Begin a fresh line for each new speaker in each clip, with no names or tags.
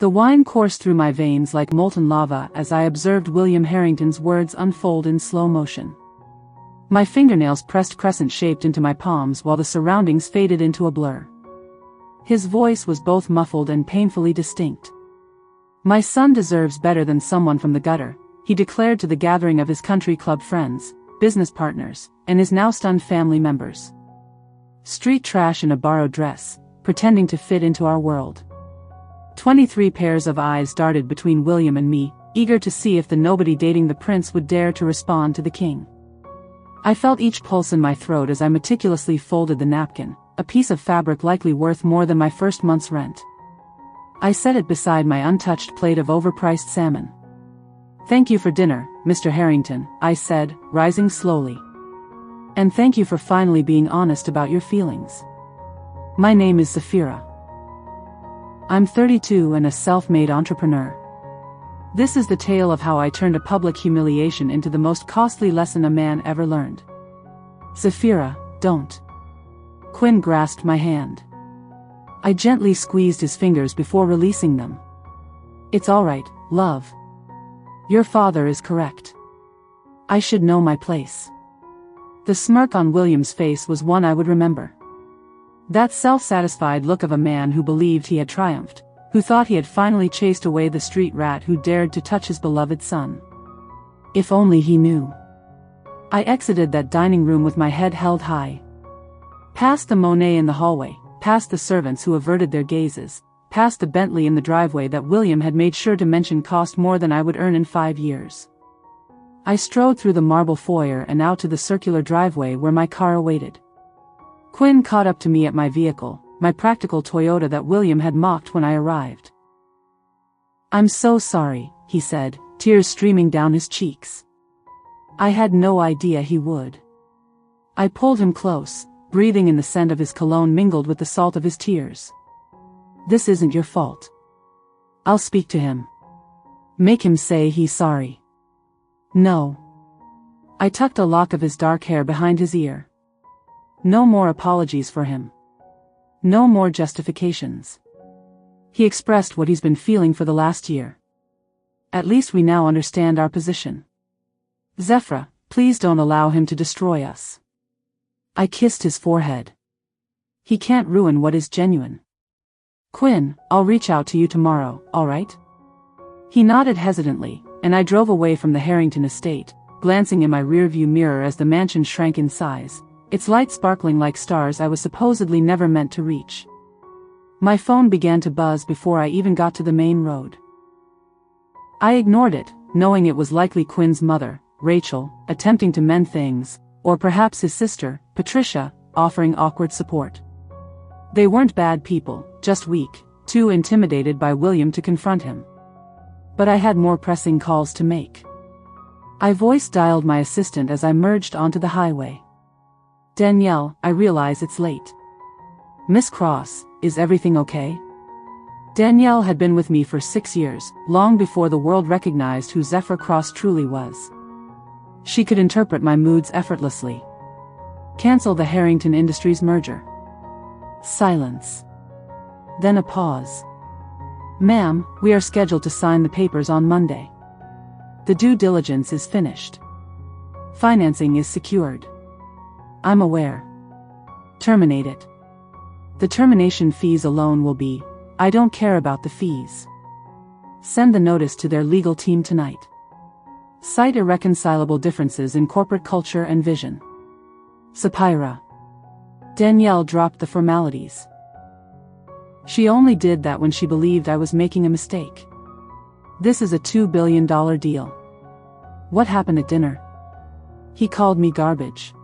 The wine coursed through my veins like molten lava as I observed William Harrington's words unfold in slow motion. My fingernails pressed crescent-shaped into my palms while the surroundings faded into a blur. His voice was both muffled and painfully distinct. "My son deserves better than someone from the gutter," he declared to the gathering of his country club friends, business partners, and his now stunned family members. Street trash in a borrowed dress, pretending to fit into our world. 23 pairs of eyes darted between William and me, eager to see if the nobody dating the prince would dare to respond to the king. I felt each pulse in my throat as I meticulously folded the napkin, a piece of fabric likely worth more than my first month's rent. I set it beside my untouched plate of overpriced salmon. "Thank you for dinner, Mr. Harrington," I said, rising slowly. "And thank you for finally being honest about your feelings. My name is Zafira. I'm 32 and a self-made entrepreneur. This is the tale of how I turned a public humiliation into the most costly lesson a man ever learned." "Zafira, don't." Quinn grasped my hand. I gently squeezed his fingers before releasing them. "It's all right, love. Your father is correct. I should know my place." The smirk on William's face was one I would remember. That self-satisfied look of a man who believed he had triumphed, who thought he had finally chased away the street rat who dared to touch his beloved son. If only he knew. I exited that dining room with my head held high. Past the Monet in the hallway, past the servants who averted their gazes, past the Bentley in the driveway that William had made sure to mention cost more than I would earn in 5 years. I strode through the marble foyer and out to the circular driveway where my car awaited. Quinn caught up to me at my vehicle, my practical Toyota that William had mocked when I arrived. "I'm so sorry," he said, tears streaming down his cheeks. I had no idea he would. I pulled him close, breathing in the scent of his cologne mingled with the salt of his tears. "This isn't your fault. I'll speak to him. Make him say he's sorry." "No." I tucked a lock of his dark hair behind his ear. "No more apologies for him. No more justifications. He expressed what he's been feeling for the last year. At least we now understand our position. Zafira, please don't allow him to destroy us." I kissed his forehead. "He can't ruin what is genuine. Quinn, I'll reach out to you tomorrow, all right?" He nodded hesitantly, and I drove away from the Harrington estate, glancing in my rearview mirror as the mansion shrank in size, its lights sparkling like stars I was supposedly never meant to reach. My phone began to buzz before I even got to the main road. I ignored it, knowing it was likely Quinn's mother, Rachel, attempting to mend things, or perhaps his sister, Patricia, offering awkward support. They weren't bad people, just weak, too intimidated by William to confront him. But I had more pressing calls to make. I voice-dialed my assistant as I merged onto the highway. "Danielle, I realize it's late. Miss Cross, is everything okay?" Danielle had been with me for 6 years, long before the world recognized who Zafira Cross truly was. She could interpret my moods effortlessly. "Cancel the Harrington Industries merger." Silence. Then a pause. "Ma'am, we are scheduled to sign the papers on Monday. The due diligence is finished. Financing is secured." "I'm aware." "Terminate it. The termination fees alone will be, I don't care about the fees. Send the notice to their legal team tonight. Cite irreconcilable differences in corporate culture and vision. Sapphira." Danielle dropped the formalities. She only did that when she believed I was making a mistake. This is a $2 billion deal. What happened at dinner? He called me garbage.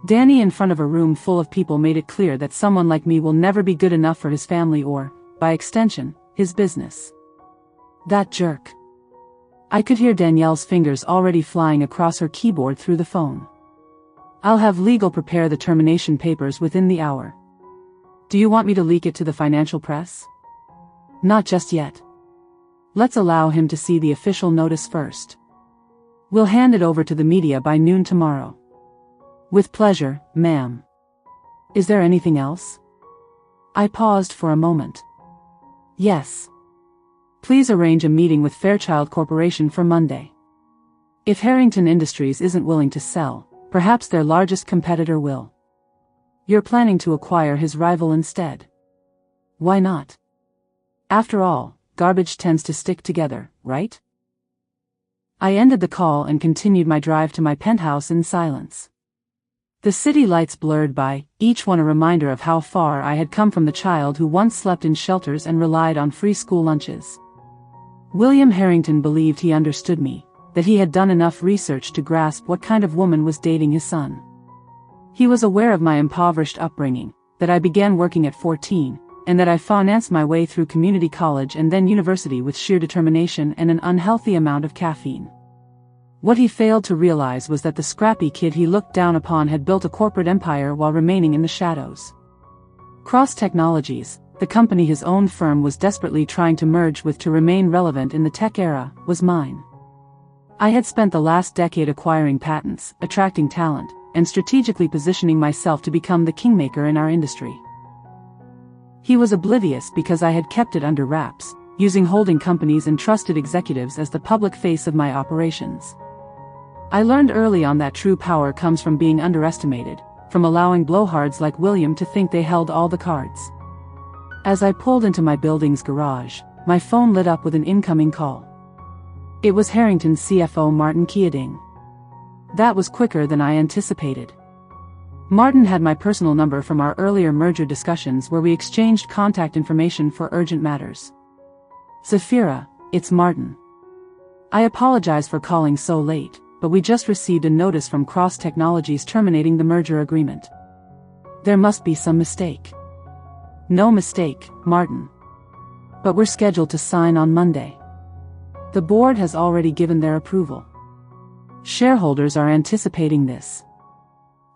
Danny in front of a room full of people made it clear that someone like me will never be good enough for his family or, by extension, his business. That jerk. I could hear Danielle's fingers already flying across her keyboard through the phone. "I'll have legal prepare the termination papers within the hour. Do you want me to leak it to the financial press?" "Not just yet. Let's allow him to see the official notice first. We'll hand it over to the media by noon tomorrow." "With pleasure, ma'am. Is there anything else?" I paused for a moment. "Yes. Please arrange a meeting with Fairchild Corporation for Monday. If Harrington Industries isn't willing to sell, perhaps their largest competitor will. You're planning to acquire his rival instead. Why not? After all, garbage tends to stick together, right? I ended the call and continued my drive to my penthouse in silence. The city lights blurred by, each one a reminder of how far I had come from the child who once slept in shelters and relied on free school lunches. William Harrington believed he understood me, that he had done enough research to grasp what kind of woman was dating his son. He was aware of my impoverished upbringing, that I began working at 14, and that I financed my way through community college and then university with sheer determination and an unhealthy amount of caffeine. What he failed to realize was that the scrappy kid he looked down upon had built a corporate empire while remaining in the shadows. Cross Technologies, the company his own firm was desperately trying to merge with to remain relevant in the tech era, was mine. I had spent the last decade acquiring patents, attracting talent, and strategically positioning myself to become the kingmaker in our industry. He was oblivious because I had kept it under wraps, using holding companies and trusted executives as the public face of my operations. I learned early on that true power comes from being underestimated, from allowing blowhards like William to think they held all the cards. As I pulled into my building's garage, my phone lit up with an incoming call. It was Harrington's CFO Martin Keating. That was quicker than I anticipated. Martin had my personal number from our earlier merger discussions where we exchanged contact information for urgent matters. Zafira, it's Martin. I apologize for calling so late, but we just received a notice from Cross Technologies terminating the merger agreement. There must be some mistake. No mistake, Martin. But we're scheduled to sign on Monday. The board has already given their approval. Shareholders are anticipating this.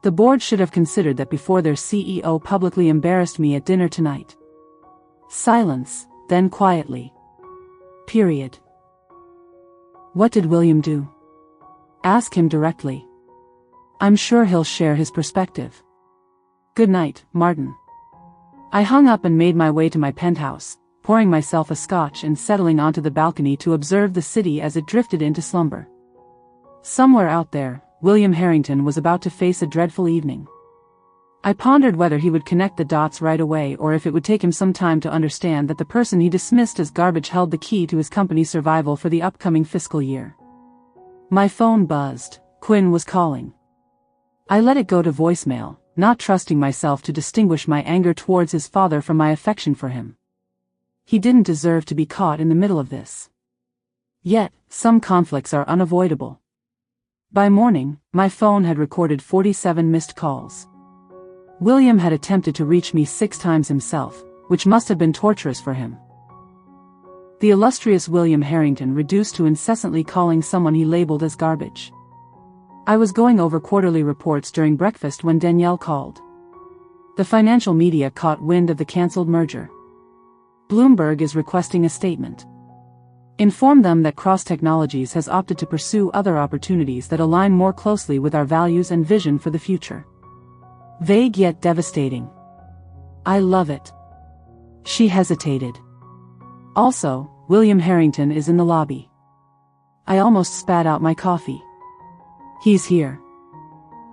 The board should have considered that before their CEO publicly embarrassed me at dinner tonight. Silence, then quietly. Period. What did William do? Ask him directly. I'm sure he'll share his perspective. Good night, Martin. I hung up and made my way to my penthouse, pouring myself a scotch and settling onto the balcony to observe the city as it drifted into slumber. Somewhere out there, William Harrington was about to face a dreadful evening. I pondered whether he would connect the dots right away or if it would take him some time to understand that the person he dismissed as garbage held the key to his company's survival for the upcoming fiscal year. My phone buzzed. Quinn was calling. I let it go to voicemail, not trusting myself to distinguish my anger towards his father from my affection for him. He didn't deserve to be caught in the middle of this. Yet, some conflicts are unavoidable. By morning, my phone had recorded 47 missed calls. William had attempted to reach me 6 times himself, which must have been torturous for him. The illustrious William Harrington reduced to incessantly calling someone he labeled as garbage. I was going over quarterly reports during breakfast when Danielle called. The financial media caught wind of the cancelled merger. Bloomberg is requesting a statement. Inform them that Cross Technologies has opted to pursue other opportunities that align more closely with our values and vision for the future. Vague yet devastating. I love it. She hesitated. Also, William Harrington is in the lobby. I almost spat out my coffee. He's here.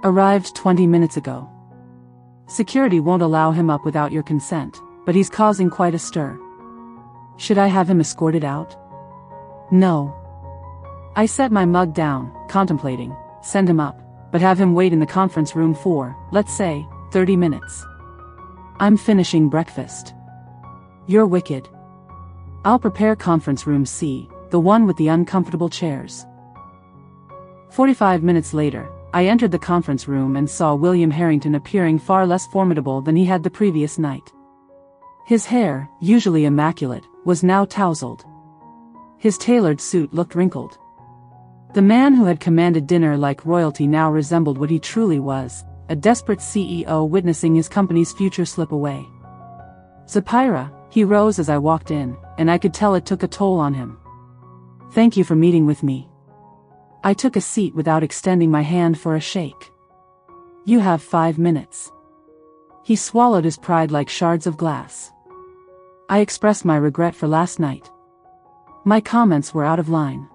Arrived 20 minutes ago. Security won't allow him up without your consent, but he's causing quite a stir. Should I have him escorted out? No. I set my mug down, contemplating, send him up, but have him wait in the conference room for, let's say, 30 minutes. I'm finishing breakfast. You're wicked. I'll prepare conference room C, the one with the uncomfortable chairs. 45 minutes later, I entered the conference room and saw William Harrington appearing far less formidable than he had the previous night. His hair, usually immaculate, was now tousled. His tailored suit looked wrinkled. The man who had commanded dinner like royalty now resembled what he truly was, a desperate CEO witnessing his company's future slip away. Zafira, he rose as I walked in, and I could tell it took a toll on him. Thank you for meeting with me. I took a seat without extending my hand for a shake. You have 5 minutes. He swallowed his pride like shards of glass. I expressed my regret for last night. My comments were out of line.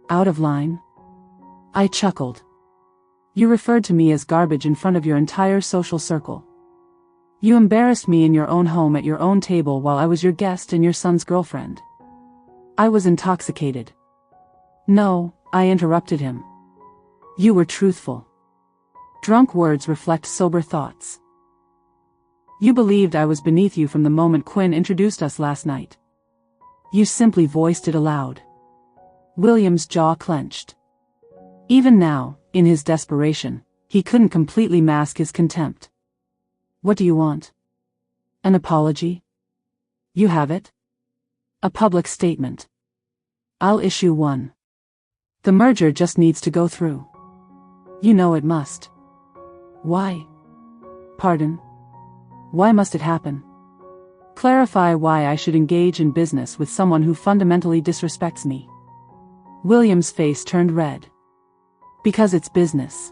Out of line? I chuckled. You referred to me as garbage in front of your entire social circle. You embarrassed me in your own home at your own table while I was your guest and your son's girlfriend. I was intoxicated. No, I interrupted him. You were truthful. Drunk words reflect sober thoughts. You believed I was beneath you from the moment Quinn introduced us last night. You simply voiced it aloud. William's jaw clenched. Even now, in his desperation, he couldn't completely mask his contempt. What do you want? An apology? You have it? A public statement. I'll issue one. The merger just needs to go through. You know it must. Why? Pardon? Why must it happen? Clarify why I should engage in business with someone who fundamentally disrespects me. William's face turned red. Because it's business.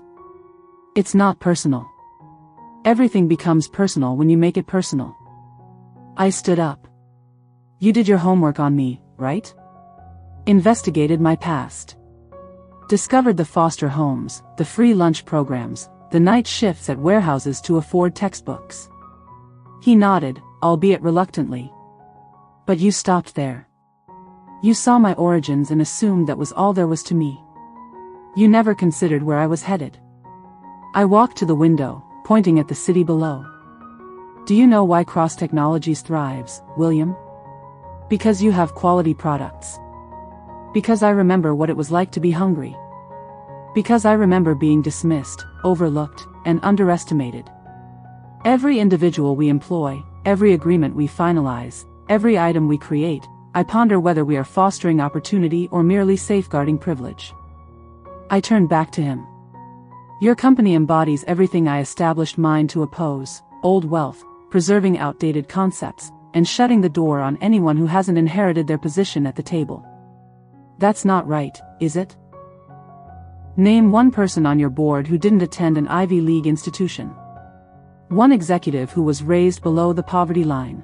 It's not personal. Everything becomes personal when you make it personal. I stood up. You did your homework on me, right? Investigated my past. Discovered the foster homes, the free lunch programs, the night shifts at warehouses to afford textbooks. He nodded, albeit reluctantly. But you stopped there. You saw my origins and assumed that was all there was to me. You never considered where I was headed. I walked to the window, pointing at the city below. Do you know why Cross Technologies thrives, William? Because you have quality products. Because I remember what it was like to be hungry. Because I remember being dismissed, overlooked, and underestimated. Every individual we employ, every agreement we finalize, every item we create, I ponder whether we are fostering opportunity or merely safeguarding privilege. I turned back to him. Your company embodies everything I established mine to oppose: old wealth, preserving outdated concepts, and shutting the door on anyone who hasn't inherited their position at the table. That's not right, is it? Name one person on your board who didn't attend an Ivy League institution. One executive who was raised below the poverty line.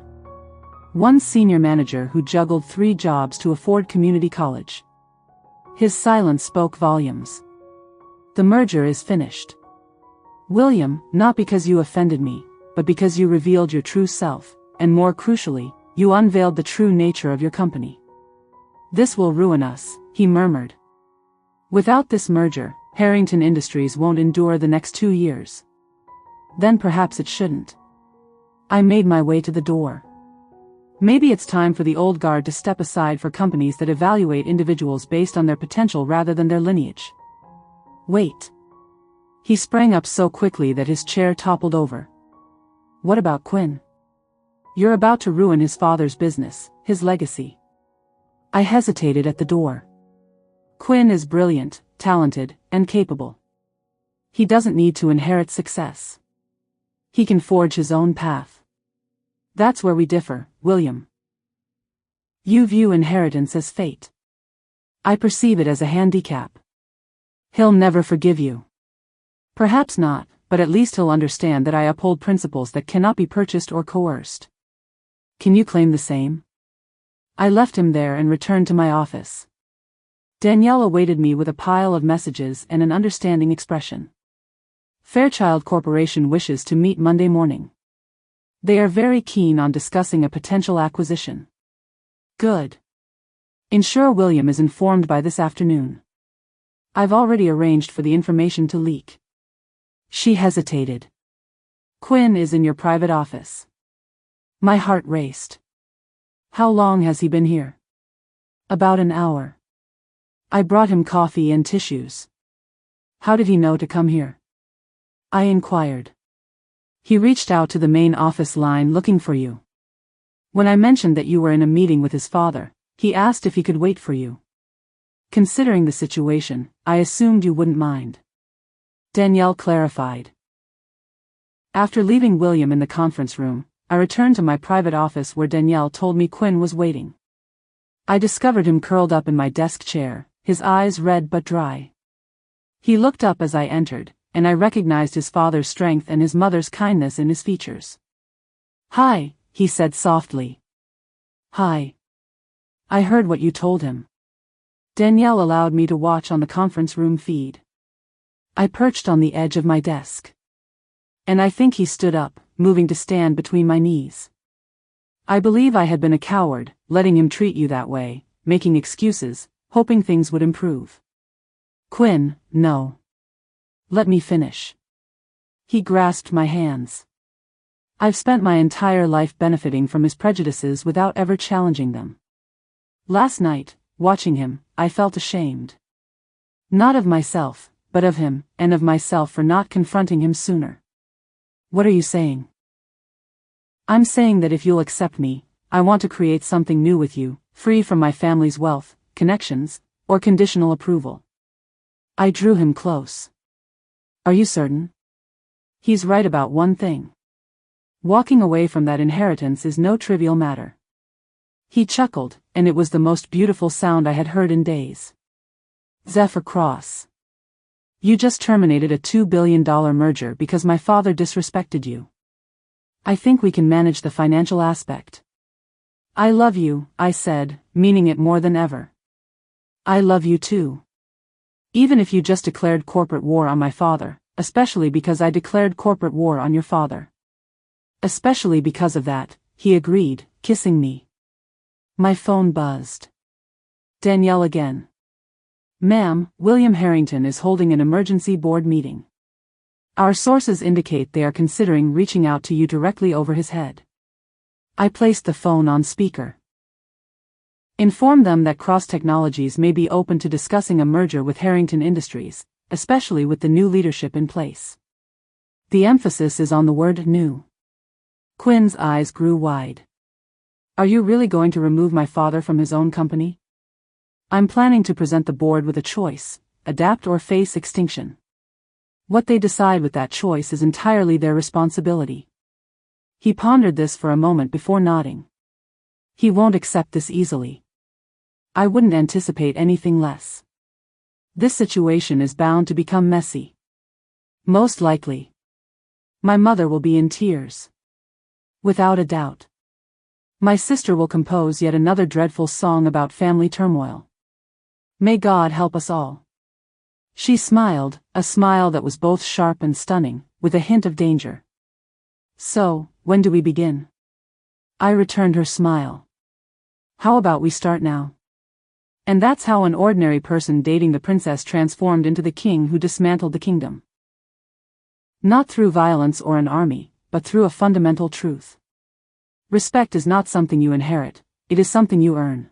One senior manager who juggled 3 jobs to afford community college. His silence spoke volumes. The merger is finished. William, not because you offended me, but because you revealed your true self, and more crucially, you unveiled the true nature of your company. This will ruin us, he murmured. Without this merger, Harrington Industries won't endure the next 2 years. Then perhaps it shouldn't. I made my way to the door. Maybe it's time for the old guard to step aside for companies that evaluate individuals based on their potential rather than their lineage. Wait. He sprang up so quickly that his chair toppled over. What about Quinn? You're about to ruin his father's business, his legacy. I hesitated at the door. Quinn is brilliant, talented, and capable. He doesn't need to inherit success. He can forge his own path. That's where we differ, William. You view inheritance as fate. I perceive it as a handicap. He'll never forgive you. Perhaps not, but at least he'll understand that I uphold principles that cannot be purchased or coerced. Can you claim the same? I left him there and returned to my office. Danielle awaited me with a pile of messages and an understanding expression. Fairchild Corporation wishes to meet Monday morning. They are very keen on discussing a potential acquisition. Good. Ensure William is informed by this afternoon. I've already arranged for the information to leak. She hesitated. Quinn is in your private office. My heart raced. How long has he been here? About an hour. I brought him coffee and tissues. How did he know to come here? I inquired. He reached out to the main office line looking for you. When I mentioned that you were in a meeting with his father, he asked if he could wait for you. Considering the situation, I assumed you wouldn't mind. Danielle clarified. After leaving William in the conference room, I returned to my private office where Danielle told me Quinn was waiting. I discovered him curled up in my desk chair, his eyes red but dry. He looked up as I entered, and I recognized his father's strength and his mother's kindness in his features. Hi, he said softly. Hi. I heard what you told him. Danielle allowed me to watch on the conference room feed. I perched on the edge of my desk. And I think he stood up, moving to stand between my knees. I believe I had been a coward, letting him treat you that way, making excuses, hoping things would improve. Quinn, no. Let me finish. He grasped my hands. I've spent my entire life benefiting from his prejudices without ever challenging them. Last night, watching him, I felt ashamed. Not of myself, but of him, and of myself for not confronting him sooner. What are you saying? I'm saying that if you'll accept me, I want to create something new with you, free from my family's wealth, connections, or conditional approval. I drew him close. Are you certain? He's right about one thing. Walking away from that inheritance is no trivial matter. He chuckled, and it was the most beautiful sound I had heard in days. Zephyr Cross. You just terminated a $2 billion merger because my father disrespected you. I think we can manage the financial aspect. I love you, I said, meaning it more than ever. I love you too. Even if you just declared corporate war on my father, especially because I declared corporate war on your father. Especially because of that, he agreed, kissing me. My phone buzzed. Danielle again. Ma'am, William Harrington is holding an emergency board meeting. Our sources indicate they are considering reaching out to you directly over his head. I placed the phone on speaker. Inform them that Cross Technologies may be open to discussing a merger with Harrington Industries, especially with the new leadership in place. The emphasis is on the word new. Quinn's eyes grew wide. Are you really going to remove my father from his own company? I'm planning to present the board with a choice, adapt or face extinction. What they decide with that choice is entirely their responsibility. He pondered this for a moment before nodding. He won't accept this easily. I wouldn't anticipate anything less. This situation is bound to become messy. Most likely. My mother will be in tears. Without a doubt. My sister will compose yet another dreadful song about family turmoil. May God help us all. She smiled, a smile that was both sharp and stunning, with a hint of danger. So, when do we begin? I returned her smile. How about we start now? And that's how an ordinary person dating the princess transformed into the king who dismantled the kingdom. Not through violence or an army, but through a fundamental truth. Respect is not something you inherit, it is something you earn.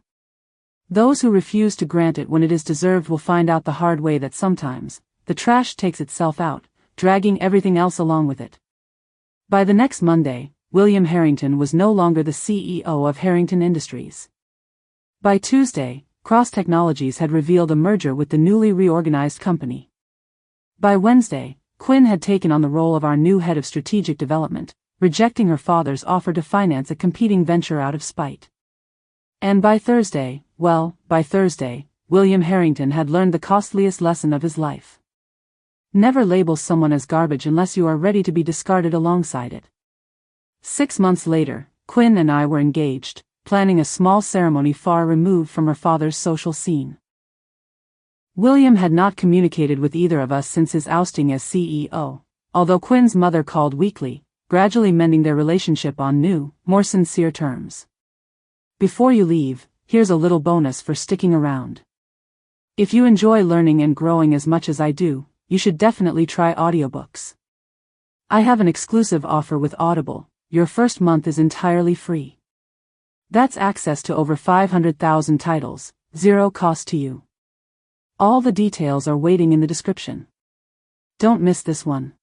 Those who refuse to grant it when it is deserved will find out the hard way that sometimes, the trash takes itself out, dragging everything else along with it. By the next Monday, William Harrington was no longer the CEO of Harrington Industries. By Tuesday, Cross Technologies had revealed a merger with the newly reorganized company. By Wednesday, Quinn had taken on the role of our new head of strategic development, rejecting her father's offer to finance a competing venture out of spite. And by Thursday, William Harrington had learned the costliest lesson of his life. Never label someone as garbage unless you are ready to be discarded alongside it. 6 months later, Quinn and I were engaged, planning a small ceremony far removed from her father's social scene. William had not communicated with either of us since his ousting as CEO, although Quinn's mother called weekly, gradually mending their relationship on new, more sincere terms. Before you leave, here's a little bonus for sticking around. If you enjoy learning and growing as much as I do, you should definitely try audiobooks. I have an exclusive offer with Audible. Your first month is entirely free. That's access to over 500,000 titles, zero cost to you. All the details are waiting in the description. Don't miss this one.